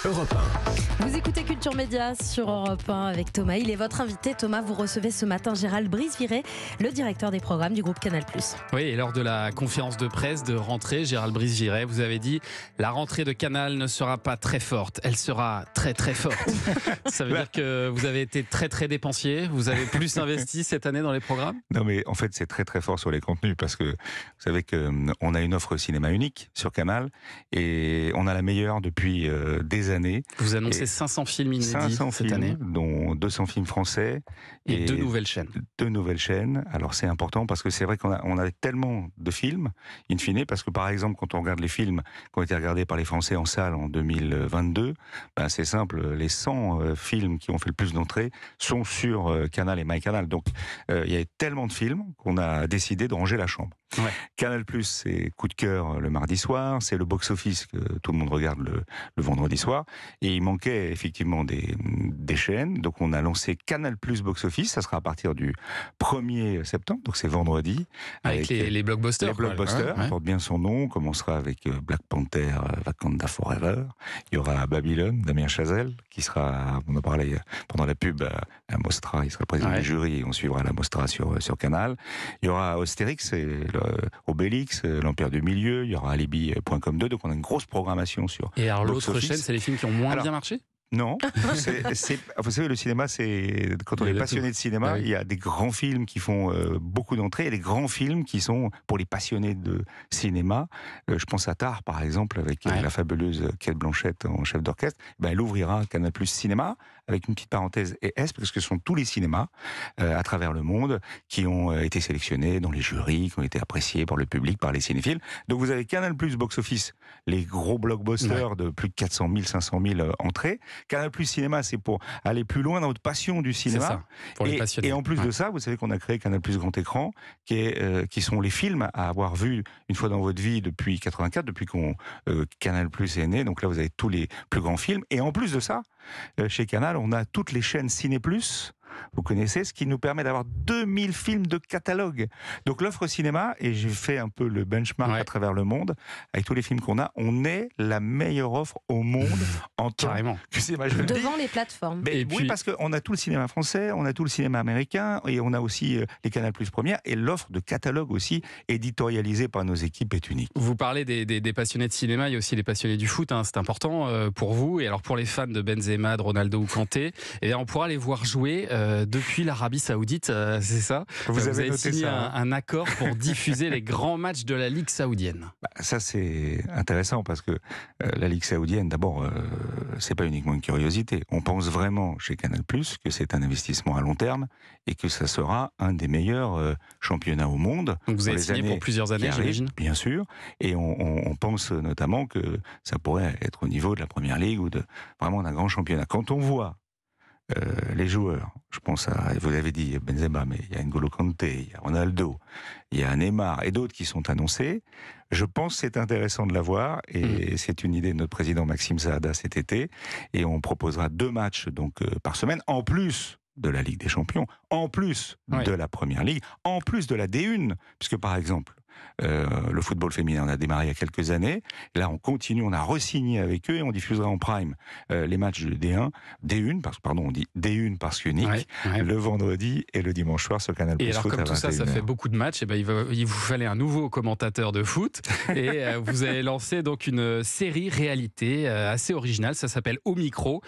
Europe 1. Vous écoutez Culture Média sur Europe 1 avec Thomas. Il est votre invité. Thomas, vous recevez ce matin Gérald Brizviré, le directeur des programmes du groupe Canal+. Oui, et lors de la conférence de presse de rentrée, Gérald Brizviré, vous avez dit « La rentrée de Canal ne sera pas très forte, elle sera très très forte ». Ça veut dire que vous avez été très très dépensier, vous avez plus investi cette année dans les programmes ? Non, mais en fait, c'est très très fort sur les contenus parce que vous savez qu'on a une offre cinéma unique sur Canal et on a la meilleure depuis des années. Vous annoncez 500 films inédits 500 cette films, année, dont 200 films français et 2 nouvelles chaînes. 2 nouvelles chaînes. Alors c'est important parce que c'est vrai qu'on a tellement de films, in fine, parce que par exemple, quand on regarde les films qui ont été regardés par les Français en salle en 2022, ben c'est simple, les 100 films qui ont fait le plus d'entrées sont sur Canal et MyCanal. Donc il y a tellement de films qu'on a décidé de ranger la chambre. Ouais. Canal+, c'est coup de cœur le mardi soir, c'est le box-office que tout le monde regarde le vendredi soir, et il manquait effectivement des chaînes, donc on a lancé Canal+ box-office, ça sera à partir du 1er septembre, donc c'est vendredi. Avec les blockbusters. Les blockbusters, ouais. porte bien son nom, on commencera avec Black Panther, Wakanda Forever, il y aura Babylone, Damien Chazelle, qui sera, on en parlait pendant la pub, à Mostra, il sera le président du jury, et on suivra la Mostra sur Canal. Il y aura Astérix, et Obélix, l'Empire du Milieu, il y aura Alibi.com 2, donc on a une grosse programmation sur. Et alors l'autre box-office. chaîne, c'est les films qui ont moins bien marché ? Non, vous savez, le cinéma, c'est quand on est passionné de cinéma, oui. Il y a des grands films qui font beaucoup d'entrées, et des grands films qui sont pour les passionnés de cinéma. Je pense à Tar, par exemple, avec la fabuleuse Kate Blanchett en chef d'orchestre. Ben, elle ouvrira Canal+ Cinéma, avec une petite parenthèse ES, parce que ce sont tous les cinémas à travers le monde qui ont été sélectionnés dans les jurys, qui ont été appréciés par le public, par les cinéphiles. Donc vous avez Canal+ Box Office, les gros blockbusters de plus de 400 000, 500 000 entrées. Canal+ Cinéma, c'est pour aller plus loin dans votre passion du cinéma. C'est ça, pour les passionnés. Et en plus de ça, vous savez qu'on a créé Canal+ Grand Écran, qui sont les films à avoir vus une fois dans votre vie depuis 84, depuis qu'on Canal+ est né. Donc là, vous avez tous les plus grands films. Et en plus de ça, chez Canal, on a toutes les chaînes Ciné+. Vous connaissez, ce qui nous permet d'avoir 2000 films de catalogue. Donc l'offre cinéma, et j'ai fait un peu le benchmark à travers le monde, avec tous les films qu'on a, on est la meilleure offre au monde en tant que cinéma. Devant les plateformes. Mais oui, parce qu'on a tout le cinéma français, on a tout le cinéma américain, et on a aussi les Canal+ Première, et l'offre de catalogue aussi, éditorialisée par nos équipes, est unique. Vous parlez des passionnés de cinéma, il y a aussi les passionnés du foot, hein, c'est important pour vous. Et alors pour les fans de Benzema, de Ronaldo ou Kanté, eh bien, on pourra les voir jouer depuis l'Arabie Saoudite, c'est ça ? Vous avez signé un accord pour diffuser les grands matchs de la Ligue saoudienne. Ça, c'est intéressant parce que la Ligue saoudienne, d'abord, c'est pas uniquement une curiosité. On pense vraiment chez Canal+ que c'est un investissement à long terme et que ça sera un des meilleurs championnats au monde. Donc vous avez signé pour plusieurs années, j'imagine ? Bien sûr. Et on pense notamment que ça pourrait être au niveau de la Première Ligue ou vraiment d'un grand championnat. Quand on voit les joueurs, je pense à, vous l'avez dit, Benzema, mais il y a N'Golo Kanté, il y a Ronaldo, il y a Neymar et d'autres qui sont annoncés. Je pense que c'est intéressant de l'avoir et c'est une idée de notre président Maxime Saada cet été. Et on proposera 2 matchs donc par semaine, en plus de la Ligue des Champions, en plus de la Première Ligue, en plus de la D1, puisque par exemple, le football féminin, on a démarré il y a quelques années. Là, on continue, on a re-signé avec eux et on diffusera en prime les matchs de D1, on dit D1 parce qu'unique, le vendredi et le dimanche soir sur Canal+. Et alors, Foot comme tout ça, ça fait beaucoup de matchs, et ben, il vous fallait un nouveau commentateur de foot. Et vous avez lancé donc une série réalité assez originale, ça s'appelle Au Micro.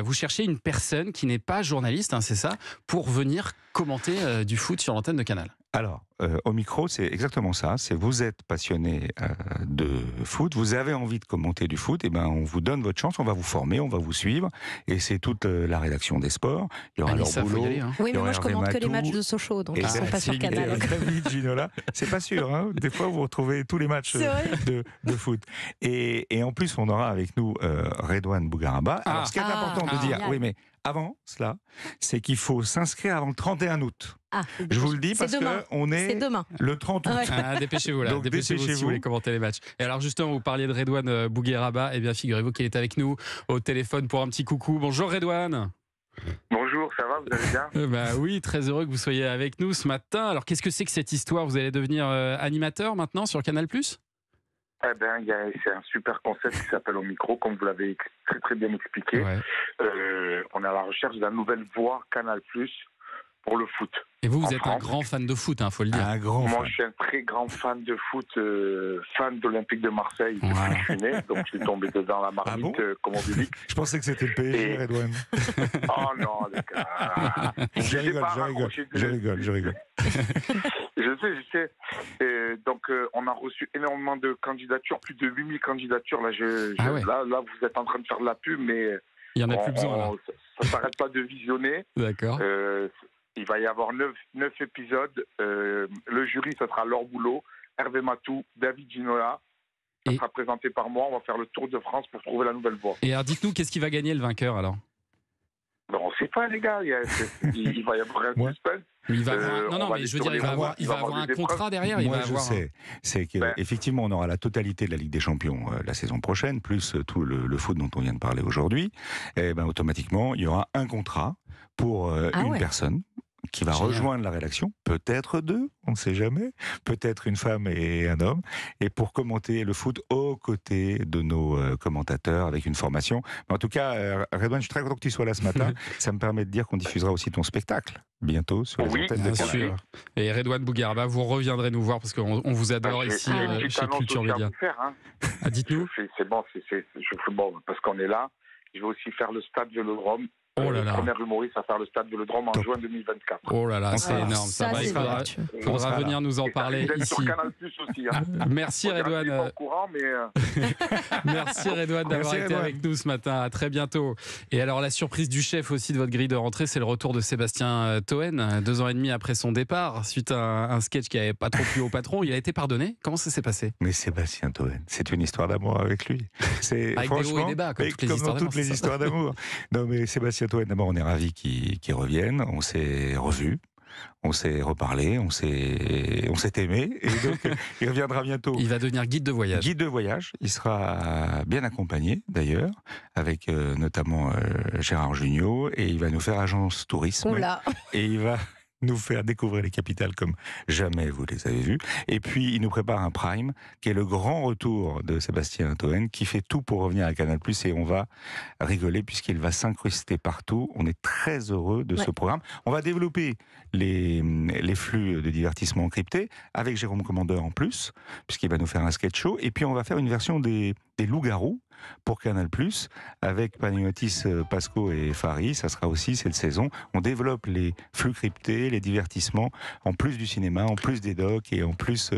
Vous cherchez une personne qui n'est pas journaliste, hein, c'est ça, pour venir commenter du foot sur l'antenne de Canal. Alors, Au Micro, c'est exactement ça. C'est vous êtes passionné de foot, vous avez envie de commenter du foot, et ben on vous donne votre chance, on va vous former, on va vous suivre, et c'est toute la rédaction des sports. Il y aura leur boulot. Oui, mais moi je commente que les matchs de Sochaux, donc ils ne sont pas sur Canal. C'est pas sûr. Hein. Des fois, vous retrouvez tous les matchs de foot. Et en plus, on aura avec nous Redouane Bougaraba. Alors, ce qui est important de dire, oui, mais avant cela, c'est qu'il faut s'inscrire avant le 31 août. Je vous le dis parce qu'on est le 30 août. Dépêchez-vous là, dépêchez-vous si vous voulez commenter les matchs. Et alors justement, vous parliez de Redouane Bougueraba, et bien figurez-vous qu'il est avec nous au téléphone pour un petit coucou. Bonjour Redouane. Bonjour, ça va, vous allez bien ? Oui, très heureux que vous soyez avec nous ce matin. Alors qu'est-ce que c'est que cette histoire ? Vous allez devenir animateur maintenant sur Canal+? Eh ben, c'est un super concept qui s'appelle Au Micro, comme vous l'avez très très bien expliqué. Ouais. On est à la recherche de la nouvelle voie Canal+ pour le foot. Et vous En êtes un France. grand fan de foot, faut le dire. Un grand Moi, fan. je suis un très grand fan de foot, fan de l'Olympique de Marseille. Voilà. Je suis né, donc je suis tombé dedans la marmite, bon comme on dit. Je pensais que c'était le PSG, Et- Redouane. Oh non, les gars. Je rigole, pas je rigole, raccroché de- je rigole. Je sais. Donc, on a reçu énormément de candidatures, plus de 8000 candidatures. Là, Ah ouais. là, vous êtes en train de faire de la pub, mais Il y en a plus besoin, là. ça ne s'arrête pas de visionner. D'accord. Il va y avoir 9 épisodes. Le jury, ça sera Laure Boulot, Hervé Matou, David Ginola. Ça Et- sera présenté par moi. On va faire le tour de France pour trouver la nouvelle voie. Et alors, dites-nous, qu'est-ce qui va gagner le vainqueur, alors? On ne sait pas, les gars. Il va y avoir un Ouais. suspense. Il va avoir... on Non, va mais aller je veux sur dire, les il va voies, avoir, il va avoir un des contrat épreuves. derrière. Il Moi, va je avoir... sais. C'est qu'effectivement, on aura la totalité de la Ligue des Champions la saison prochaine, plus tout le foot dont on vient de parler aujourd'hui. Et ben, automatiquement, il y aura un contrat pour une personne qui va Génial. rejoindre la rédaction, peut-être deux, on ne sait jamais, peut-être une femme et un homme, et pour commenter le foot aux côtés de nos commentateurs avec une formation. Mais en tout cas, Redouane, je suis très content que tu sois là ce matin. Ça me permet de dire qu'on diffusera aussi ton spectacle bientôt sur les Oui, antennes de Bien Canal+. sûr. Et Redouane Bougarba, vous reviendrez nous voir parce qu'on vous adore J'ai ici une petite chez annonce Culture aussi à Média. vous faire, hein. Ah, dites-nous. C'est bon, bon, parce qu'on est là. Je vais aussi faire le stade Vélodrome. Oh là là. Le premier humoriste à faire le stade Vélodrome en Top. juin 2024. Oh là là, c'est Ah, énorme. Ça, va, c'est il faudra, vertueux. On faudra sera venir nous en Et parler vous êtes ici. sur Canal+ aussi. Hein. Merci On est pas Redouane. au courant, mais Merci Redouane d'avoir Merci, été Redouane. avec nous ce matin. À très bientôt. Et alors la surprise du chef aussi de votre grille de rentrée, c'est le retour de Sébastien Toen, 2 ans et demi après son départ, suite à un sketch qui n'avait pas trop plu au patron. Il a été pardonné. Comment ça s'est passé? Mais Sébastien Toen, c'est une histoire d'amour avec lui. C'est Avec des hauts et franchement, des bas, comme mais toutes les comme histoires dans d'amour, toutes les c'est ça. histoires d'amour. Non, mais Sébastien Toen, d'abord, on est ravis qu'il revienne. On s'est revus, on s'est reparlé, on s'est aimé, et donc il reviendra bientôt. Il va devenir guide de voyage. Guide de voyage, il sera bien accompagné d'ailleurs, avec notamment Gérard Jugnot, et il va nous faire agence tourisme. Oh là. Et il va nous faire découvrir les capitales comme jamais vous les avez vues. Et puis, il nous prépare un Prime, qui est le grand retour de Sébastien Toen, qui fait tout pour revenir à Canal+, et on va rigoler puisqu'il va s'incruster partout. On est très heureux de ce programme. On va développer les flux de divertissement encryptés, avec Jérôme Commandeur en plus, puisqu'il va nous faire un sketch show. Et puis, on va faire une version des loups-garous pour Canal+, avec Panagiotis, Pasco et Fari. Ça sera aussi cette saison. On développe les flux cryptés, les divertissements, en plus du cinéma, en plus des docs et en plus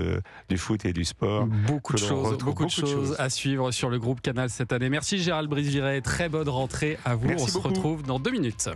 du foot et du sport. Beaucoup de que l'on choses, retrouve, beaucoup de choses à suivre sur le groupe Canal cette année. Merci Gérald Brice-Viret, très bonne rentrée à vous. Merci On se beaucoup. retrouve dans 2 minutes.